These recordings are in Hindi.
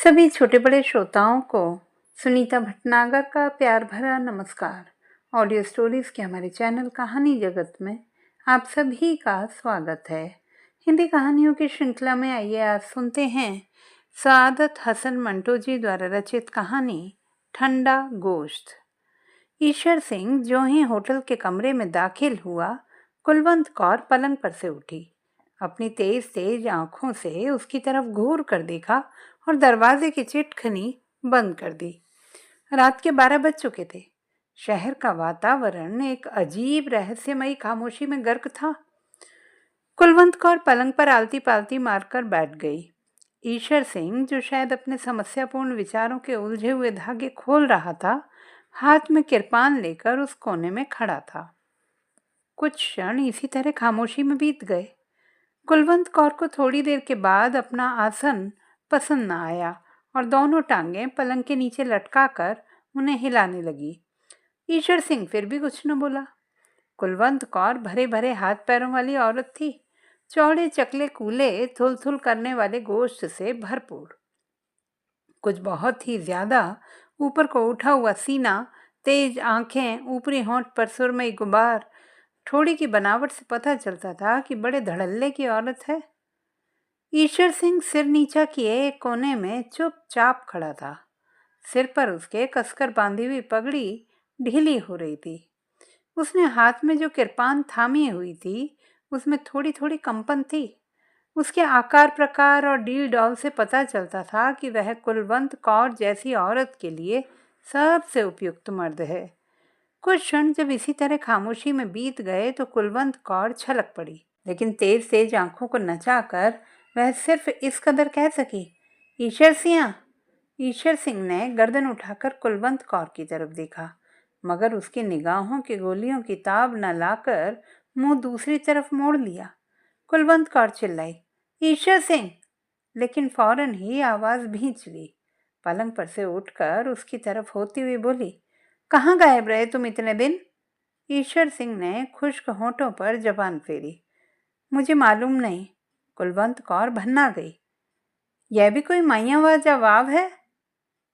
सभी छोटे बड़े श्रोताओं को सुनीता भटनागर का प्यार भरा नमस्कार। ऑडियो स्टोरीज के हमारे चैनल कहानी जगत में आप सभी का स्वागत है। हिंदी कहानियों की श्रृंखला में आइए आज सुनते हैं सादत हसन मंटो जी द्वारा रचित कहानी ठंडा गोश्त। ईश्वर सिंह जो ही होटल के कमरे में दाखिल हुआ, कुलवंत कौर पलंग पर से उठी, अपनी तेज तेज आंखों से उसकी तरफ घूर कर देखा और दरवाजे की चिटखनी बंद कर दी। रात के 12 बज चुके थे। शहर का वातावरण एक अजीब रहस्यमयी खामोशी में गर्क था। कुलवंत कौर पलंग पर आलती पालती मारकर बैठ गई। ईश्वर सिंह, जो शायद अपने समस्यापूर्ण विचारों के उलझे हुए धागे खोल रहा था, हाथ में किरपान लेकर उस कोने में खड़ा था। कुछ क्षण इसी तरह खामोशी में बीत गए। कुलवंत कौर को थोड़ी देर के बाद अपना आसन पसंद न आया और दोनों टांगें पलंग के नीचे लटकाकर उन्हें हिलाने लगी। ईश्वर सिंह फिर भी कुछ न बोला। कुलवंत कौर भरे भरे हाथ पैरों वाली औरत थी, चौड़े चकले कूले थुल थुल करने वाले गोश्त से भरपूर। कुछ बहुत ही ज्यादा ऊपर को उठा हुआ सीना, तेज आंखें, ऊपरी होंठ पर सुरमई गुबार, ठोड़ी की बनावट से पता चलता था कि बड़े धड़ल्ले की औरत है। ईश्वर सिंह सिर नीचा किए एक कोने में चुपचाप खड़ा था। सिर पर उसके कसकर बांधी हुई पगड़ी ढीली हो रही थी। उसने हाथ में जो किरपान थामी हुई थी, उसमें थोड़ी थोड़ी कंपन थी। उसके आकार प्रकार और डील डॉल से पता चलता था कि वह कुलवंत कौर जैसी औरत के लिए सबसे उपयुक्त मर्द है। कुछ क्षण जब इसी तरह खामोशी में बीत गए तो कुलवंत कौर छलक पड़ी, लेकिन तेज तेज आंखों को नचाकर वह सिर्फ इस कदर कह सकी, ईश्वर सिंह। ईश्वर सिंह ने गर्दन उठाकर कुलवंत कौर की तरफ देखा, मगर उसकी निगाहों की गोलियों की ताब न लाकर मुंह दूसरी तरफ मोड़ लिया। कुलवंत कौर चिल्लाई, ईश्वर सिंह, लेकिन फौरन ही आवाज भींच ली। पलंग पर से उठकर उसकी तरफ होती हुई बोली, कहाँ गायब रहे तुम इतने दिन? ईश्वर सिंह ने खुश्क होंठों पर जबान फेरी, मुझे मालूम नहीं। कुलवंत कौर भन्ना गई, यह भी कोई माइयावा जवाब है?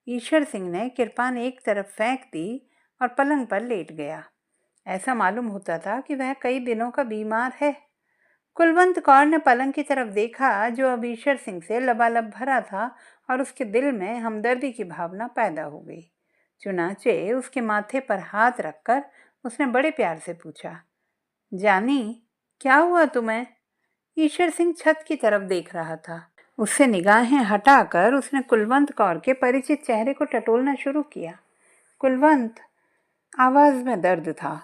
ईश्वर सिंह ने किरपान एक तरफ फेंक दी और पलंग पर लेट गया। ऐसा मालूम होता था कि वह कई दिनों का बीमार है। कुलवंत कौर ने पलंग की तरफ देखा, जो अब ईश्वर सिंह से लबालब भरा था, और उसके दिल में हमदर्दी की भावना पैदा हो गई। चुनाचे उसके माथे पर हाथ रखकर उसने बड़े प्यार से पूछा, जानी, क्या हुआ तुम्हें? ईश्वर सिंह छत की तरफ देख रहा था। उससे निगाहें हटाकर उसने कुलवंत कौर के परिचित चेहरे को टटोलना शुरू किया। कुलवंत, आवाज में दर्द था।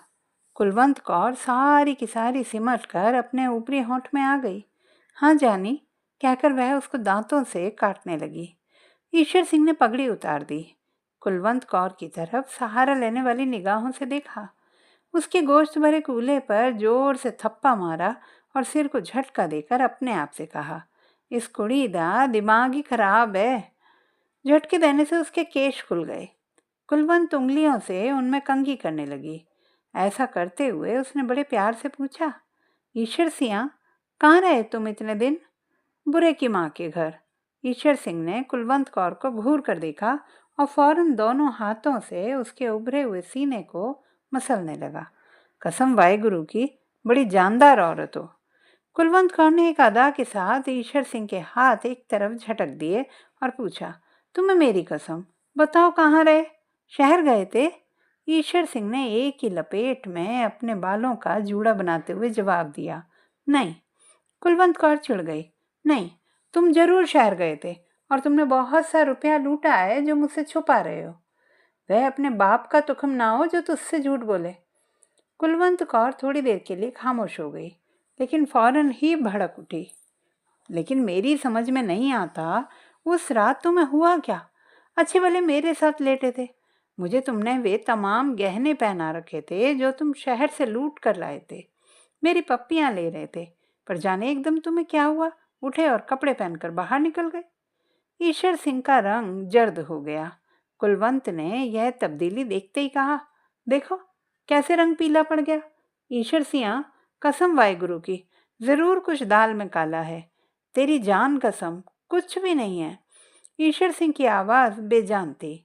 कुलवंत कौर सारी की सारी सिमट कर अपने ऊपरी होंठ में आ गई। हाँ जानी, कहकर वह उसको दांतों से काटने लगी। ईश्वर सिंह ने पगड़ी उतार दी। कुलवंत कौर की तरफ सहारा लेने वाली निगाहों से देखा। उसके गोश्त भरे कूल्हे पर जोर से थप्पा मारा और सिर को झटका देकर अपने आप से कहा, इस कुड़ी दा दिमाग ही खराब है। झटके देने से उसके केश खुल गए। कुलवंत उंगलियों से उनमें कंघी करने लगी। ऐसा करते हुए उसने बड़े प्यार से पूछा, ईश्वर सिंह, कहाँ रहे तुम इतने दिन? बुरे की माँ के घर। ईश्वर सिंह ने कुलवंत कौर को घूर कर देखा और फौरन दोनों हाथों से उसके उभरे हुए सीने को मसलने लगा। कसम वाहेगुरु की, बड़ी जानदार औरत हो। कुलवंत कौर ने एक अदा के साथ ईश्वर सिंह के हाथ एक तरफ झटक दिए और पूछा, तुम्हें मेरी कसम, बताओ कहाँ रहे? शहर गए थे? ईश्वर सिंह ने एक ही लपेट में अपने बालों का जूड़ा बनाते हुए जवाब दिया, नहीं। कुलवंत कौर चिढ़ गई, नहीं, तुम जरूर शहर गए थे और तुमने बहुत सा रुपया लूटा है जो मुझसे छुपा रहे हो। वह अपने बाप का तुखम ना हो जो तुझसे झूठ बोले। कुलवंत कौर थोड़ी देर के लिए खामोश हो गई, लेकिन फौरन ही भड़क उठी, लेकिन मेरी समझ में नहीं आता, उस रात तुम्हें हुआ क्या? अच्छे भले मेरे साथ लेटे थे। मुझे तुमने वे तमाम गहने पहना रखे थे जो तुम शहर से लूट कर लाए थे। मेरी पप्पियां ले रहे थे, पर जाने एकदम तुम्हें क्या हुआ, उठे और कपड़े पहनकर बाहर निकल गए। ईश्वर सिंह का रंग जर्द हो गया। कुलवंत ने यह तब्दीली देखते ही कहा, देखो कैसे रंग पीला पड़ गया। ईश्वर सिंह, कसम वाहेगुरु की, जरूर कुछ दाल में काला है। तेरी जान कसम, कुछ भी नहीं है। ईश्वर सिंह की आवाज़ बेजान थी।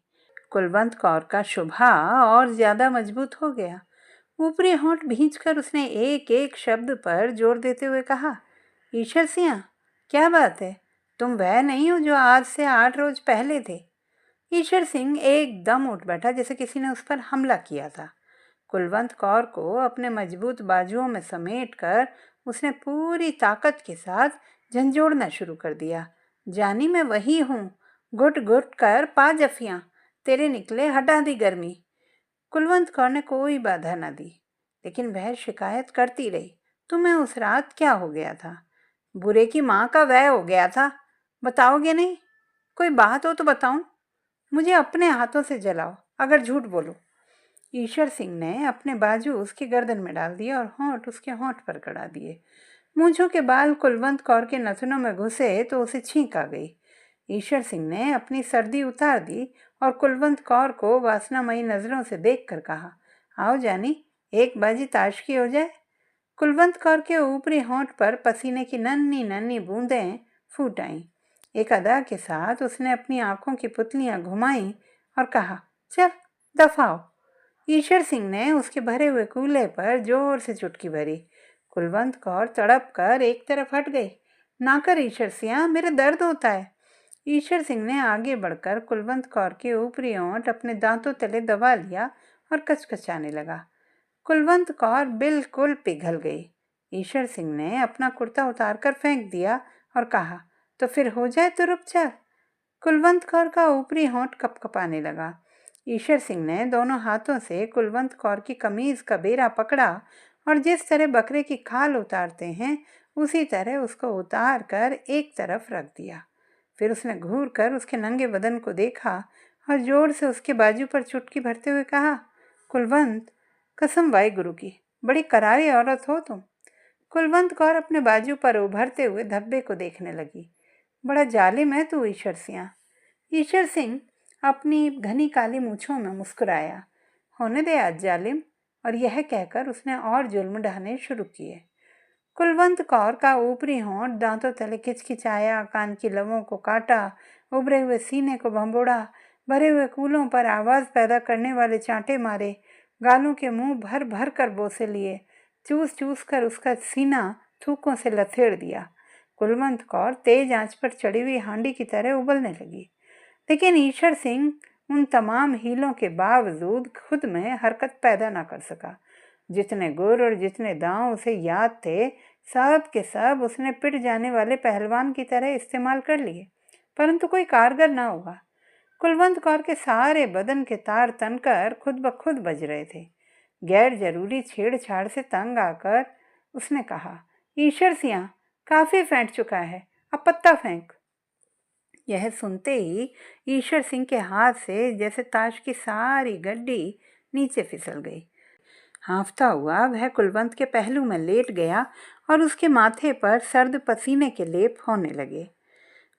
कुलवंत कौर का शुभा और ज़्यादा मजबूत हो गया। ऊपरी होंठ भींचकर उसने एक एक शब्द पर जोर देते हुए कहा, ईश्वर सिंह, क्या बात है? तुम वह नहीं हो जो आज से 8 रोज पहले थे। ईश्वर सिंह एकदम उठ बैठा जैसे किसी ने उस पर हमला किया था। कुलवंत कौर को अपने मजबूत बाजुओं में समेटकर उसने पूरी ताकत के साथ झंझोड़ना शुरू कर दिया। जानी मैं वही हूँ, घुट घुट कर पा जफियाँ, तेरे निकले हटा दी गर्मी। कुलवंत कौर ने कोई बाधा न दी, लेकिन वह शिकायत करती रही, तुम्हें उस रात क्या हो गया था? बुरे की माँ का वह हो गया था, बताओगे नहीं? कोई बात हो तो बताऊं, मुझे अपने हाथों से जलाओ अगर झूठ बोलो। ईश्वर सिंह ने अपने बाजू उसकी गर्दन में डाल दिए और होंठ उसके होंठ पर गड़ा दिए। मूंछों के बाल कुलवंत कौर के नथुनों में घुसे तो उसे छींक आ गई। ईश्वर सिंह ने अपनी सर्दी उतार दी और कुलवंत कौर को वासनामयी नजरों से देखकर कहा, आओ जानी, एक बाजी ताश की हो जाए। कुलवंत कौर के ऊपरी होंठ पर पसीने की नन्ही नन्ही बूंदें फूट आईं। एक अदा के साथ उसने अपनी आंखों की पुतलियां घुमाईं और कहा, चल दफाओ। ईश्वर सिंह ने उसके भरे हुए कूल्हे पर जोर से चुटकी भरी। कुलवंत कौर तड़प कर एक तरफ हट गई। ना कर ईश्वर सिंह, मेरा दर्द होता है। ईश्वर सिंह ने आगे बढ़कर कुलवंत कौर के ऊपरी ओंठ अपने दांतों तले दबा लिया और कचकचाने लगा। कुलवंत कौर बिल्कुल पिघल गई। ईश्वर सिंह ने अपना कुर्ता उतारकर फेंक दिया और कहा, तो फिर हो जाए तो रुक जा। कुलवंत कौर का ऊपरी होंठ कपकपाने लगा। ईश्वर सिंह ने दोनों हाथों से कुलवंत कौर की कमीज का बेरा पकड़ा और जिस तरह बकरे की खाल उतारते हैं उसी तरह उसको उतार कर एक तरफ रख दिया। फिर उसने घूर कर उसके नंगे बदन को देखा और जोर से उसके बाजू पर चुटकी भरते हुए कहा, कुलवंत, कसम वाहे गुरु की, बड़ी करारी औरत हो तुम। कुलवंत कौर अपने बाजू पर उभरते हुए धब्बे को देखने लगी। बड़ा जालिम है तू ईश्वर सिंह। ईश्वर सिंह अपनी घनी काली मूछों में मुस्कुराया। होने दे आज जालिम। और यह कहकर उसने और जुल्म ढाने शुरू किए। कुलवंत कौर का ऊपरी होंठ दांतों तले किचकिचाया, कान की लवों को काटा, उभरे हुए सीने को भंबोड़ा, भरे हुए कूलों पर आवाज पैदा करने वाले चांटे मारे, गालों के मुंह भर भर कर बोसे लिए, चूस चूस कर उसका सीना थूकों से लथेड़ दिया। कुलवंत कौर तेज आंच पर चढ़ी हुई हांडी की तरह उबलने लगी। लेकिन ईश्वर सिंह उन तमाम हीलों के बावजूद खुद में हरकत पैदा न कर सका। जितने गुर और जितने दांव उसे याद थे, सब के सब उसने पिट जाने वाले पहलवान की तरह इस्तेमाल कर लिए, परंतु कोई कारगर न हुआ। कुलवंत कौर के सारे बदन के तार तनकर खुद ब खुद बज रहे थे। गैर जरूरी छेड़छाड़ से तंग आकर उसने कहा, ईश्वर सिंह, काफी फेंट चुका है, अब पत्ता फेंक। यह सुनते ही ईश्वर सिंह के हाथ से जैसे ताश की सारी गड्डी नीचे फिसल गई। हाँफता हुआ वह कुलवंत के पहलू में लेट गया और उसके माथे पर सर्द पसीने के लेप होने लगे।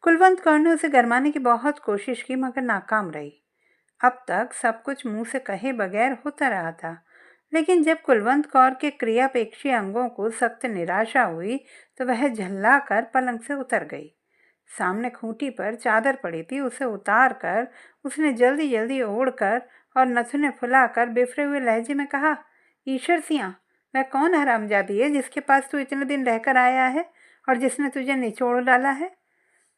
कुलवंत कौर ने उसे गरमाने की बहुत कोशिश की मगर नाकाम रही। अब तक सब कुछ मुंह से कहे बगैर होता रहा था, लेकिन जब कुलवंत कौर के क्रियापेक्षी अंगों को सख्त निराशा हुई तो वह झल्ला कर पलंग से उतर गई। सामने खूंटी पर चादर पड़ी थी, उसे उतार कर उसने जल्दी जल्दी ओढ़कर और नथुने फुलाकर बिफरे हुए लहजे में कहा, ईश्वर सिंह, वह कौन हरामजादी है जिसके पास तू इतने दिन रहकर आया है और जिसने तुझे निचोड़ डाला है?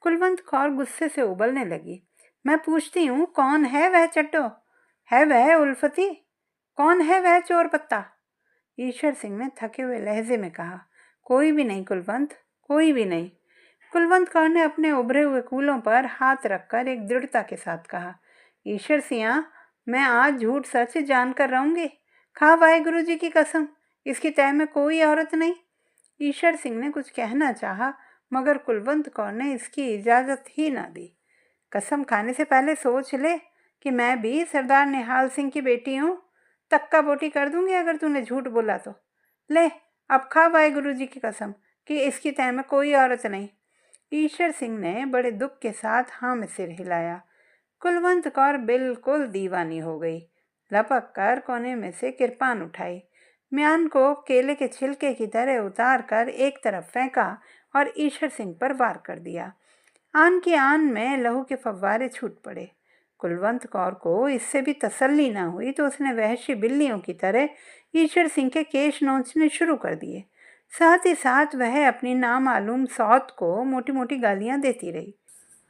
कुलवंत कौर गुस्से से उबलने लगी। मैं पूछती हूँ, कौन है वह चट्टो? है वह उल्फती? कौन है वह चोर पत्ता? ईश्वर सिंह ने थके हुए लहजे में कहा, कोई भी नहीं कुलवंत, कोई भी नहीं। कुलवंत कौर ने अपने उभरे हुए कूलों पर हाथ रखकर एक दृढ़ता के साथ कहा, ईश्वर सिंह, मैं आज झूठ सच जानकर रहूंगी। खा वाहेगुरु जी की कसम, इसकी तय में कोई औरत नहीं। ईश्वर सिंह ने कुछ कहना चाहा, मगर कुलवंत कौर ने इसकी इजाजत ही ना दी। कसम खाने से पहले सोच ले कि मैं भी सरदार निहाल सिंह की बेटी हूँ। तक्का बोटी कर दूंगी अगर तूने झूठ बोला तो। ले, अब खा वाहेगुरु जी की कसम कि इसकी तय में कोई औरत नहीं। ईश्वर सिंह ने बड़े दुख के साथ हाँ में सिर हिलाया। कुलवंत कौर बिल्कुल दीवानी हो गई। लपक कर कोने में से किरपान उठाई, म्यान को केले के छिलके की तरह उतार कर एक तरफ फेंका और ईश्वर सिंह पर वार कर दिया। आन की आन में लहू के फव्वारे छूट पड़े। कुलवंत कौर को इससे भी तसल्ली न हुई तो उसने वहशी बिल्लियों की तरह ईश्वर सिंह के केश नोचने शुरू कर दिए। साथ ही साथ वह अपनी नामालूम सौत को मोटी मोटी गालियां देती रही।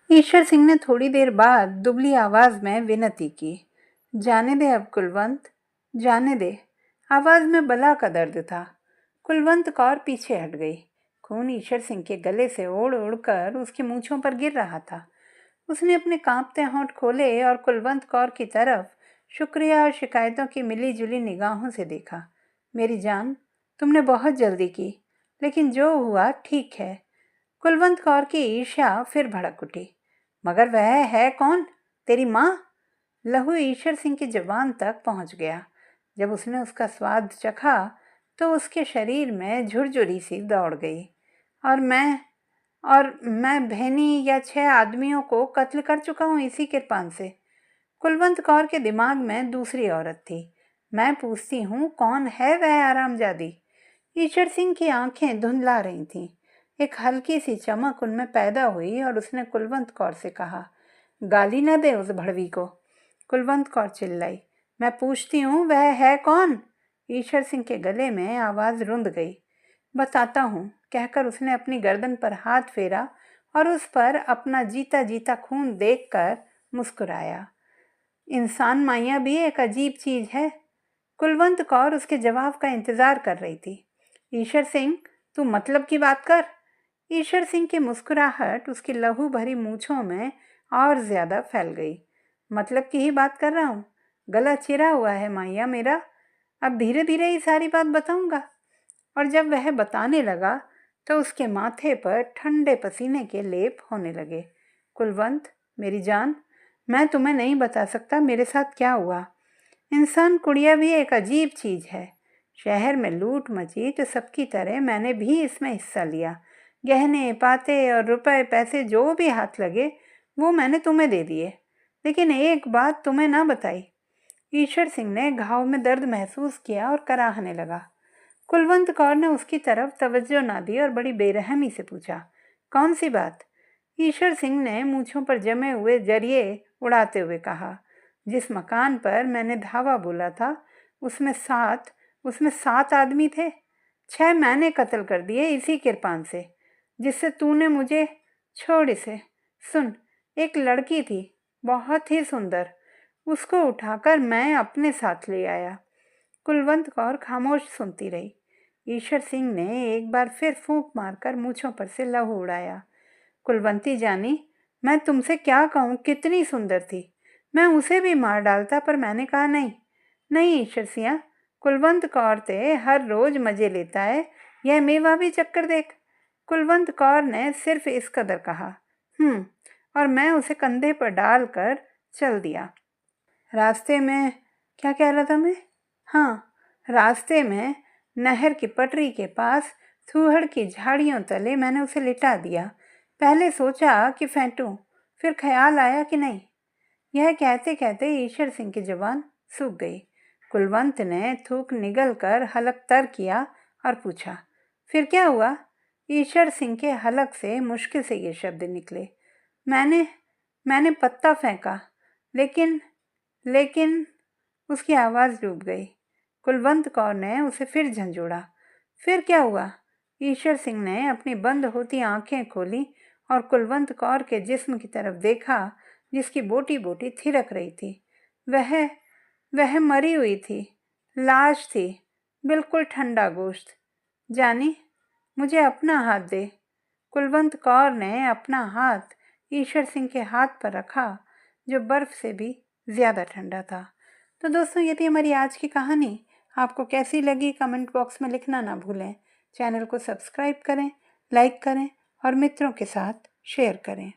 ईश्वर सिंह ने थोड़ी देर बाद दुबली आवाज में विनती की, जाने दे अब कुलवंत, जाने दे। आवाज में बला का दर्द था। कुलवंत कौर पीछे हट गई। खून ईश्वर सिंह के गले से ओढ़ ओढ़ कर उसकी मूंछों पर गिर रहा था। उसने अपने कांपते होंठ खोले और कुलवंत कौर की तरफ शुक्रिया और शिकायतों की मिली जुली निगाहों से देखा। मेरी जान, तुमने बहुत जल्दी की, लेकिन जो हुआ ठीक है। कुलवंत कौर की ईर्ष्या फिर भड़क उठी। मगर वह है कौन? तेरी माँ? लहू ईश्वर सिंह की जुबान तक पहुंच गया। जब उसने उसका स्वाद चखा तो उसके शरीर में झुरझुरी सी दौड़ गई। और मैं भैनी या 6 आदमियों को कत्ल कर चुका हूँ इसी कृपान से। कुलवंत कौर के दिमाग में दूसरी औरत थी। मैं पूछती हूँ, कौन है वह आरामजादी? ईश्वर सिंह की आंखें धुंधला रही थीं। एक हल्की सी चमक उनमें पैदा हुई और उसने कुलवंत कौर से कहा, गाली न दे उस भड़वी को। कुलवंत कौर चिल्लाई, मैं पूछती हूँ, वह है कौन? ईश्वर सिंह के गले में आवाज रुंध गई। बताता हूँ, कहकर उसने अपनी गर्दन पर हाथ फेरा और उस पर अपना जीता जीता खून देखकर मुस्कुराया। इंसान माया भी एक अजीब चीज है। कुलवंत कौर उसके जवाब का इंतजार कर रही थी। ईश्वर सिंह, तू मतलब की बात कर। ईश्वर सिंह की मुस्कुराहट उसकी लहू भरी मूछों में और ज्यादा फैल गई। मतलब की ही बात कर रहा हूँ। गला चिरा हुआ है माया मेरा। अब धीरे धीरे ही सारी बात बताऊंगा। और जब वह बताने लगा तो उसके माथे पर ठंडे पसीने के लेप होने लगे। कुलवंत, मेरी जान, मैं तुम्हें नहीं बता सकता मेरे साथ क्या हुआ। इंसान कुड़िया भी एक अजीब चीज है। शहर में लूट मची तो सबकी तरह मैंने भी इसमें हिस्सा लिया। गहने पाते और रुपए पैसे जो भी हाथ लगे वो मैंने तुम्हें दे दिए, लेकिन एक बात तुम्हें ना बताई। ईश्वर सिंह ने घाव में दर्द महसूस किया और कराहने लगा। कुलवंत कौर ने उसकी तरफ तवज्जो ना दी और बड़ी बेरहमी से पूछा, कौन सी बात? ईश्वर सिंह ने मूंछों पर जमे हुए जरिए उड़ाते हुए कहा, जिस मकान पर मैंने धावा बोला था उसमें सात आदमी थे। 6 मैंने कत्ल कर दिए इसी कृपान से, जिससे तूने मुझे। छोड़ इसे। सुन, एक लड़की थी, बहुत ही सुंदर, उसको उठाकर मैं अपने साथ ले आया। कुलवंत कौर खामोश सुनती रही। ईश्वर सिंह ने एक बार फिर फूंक मारकर मूंछों पर से लहू उड़ाया। कुलवंती जानी, मैं तुमसे क्या कहूँ, कितनी सुंदर थी। मैं उसे भी मार डालता, पर मैंने कहा नहीं। नहीं ईश्वर सिंह, कुलवंत कौर ते हर रोज मजे लेता है, यह मेवा भी चक्कर देख। कुलवंत कौर ने सिर्फ इस कदर कहा, और मैं उसे कंधे पर डालकर चल दिया। रास्ते में क्या कह रहा था मैं? हाँ, रास्ते में नहर की पटरी के पास थूहड़ की झाड़ियों तले मैंने उसे लिटा दिया। पहले सोचा कि फेंटूं, फिर ख्याल आया कि नहीं। यह कहते कहते ईश्वर सिंह की जुबान सूख गई। कुलवंत ने थूक निगल कर हलक तर किया और पूछा, फिर क्या हुआ? ईश्वर सिंह के हलक से मुश्किल से ये शब्द निकले, मैंने पत्ता फेंका, लेकिन उसकी आवाज़ डूब गई। कुलवंत कौर ने उसे फिर झंझोड़ा, फिर क्या हुआ? ईश्वर सिंह ने अपनी बंद होती आंखें खोली और कुलवंत कौर के जिस्म की तरफ देखा, जिसकी बोटी बोटी थिरक रही थी। वह मरी हुई थी, लाश थी, बिल्कुल ठंडा गोश्त। जानी, मुझे अपना हाथ दे। कुलवंत कौर ने अपना हाथ ईश्वर सिंह के हाथ पर रखा, जो बर्फ से भी ज़्यादा ठंडा था। तो दोस्तों, ये थी हमारी आज की कहानी। आपको कैसी लगी कमेंट बॉक्स में लिखना ना भूलें। चैनल को सब्सक्राइब करें, लाइक करें और मित्रों के साथ शेयर करें।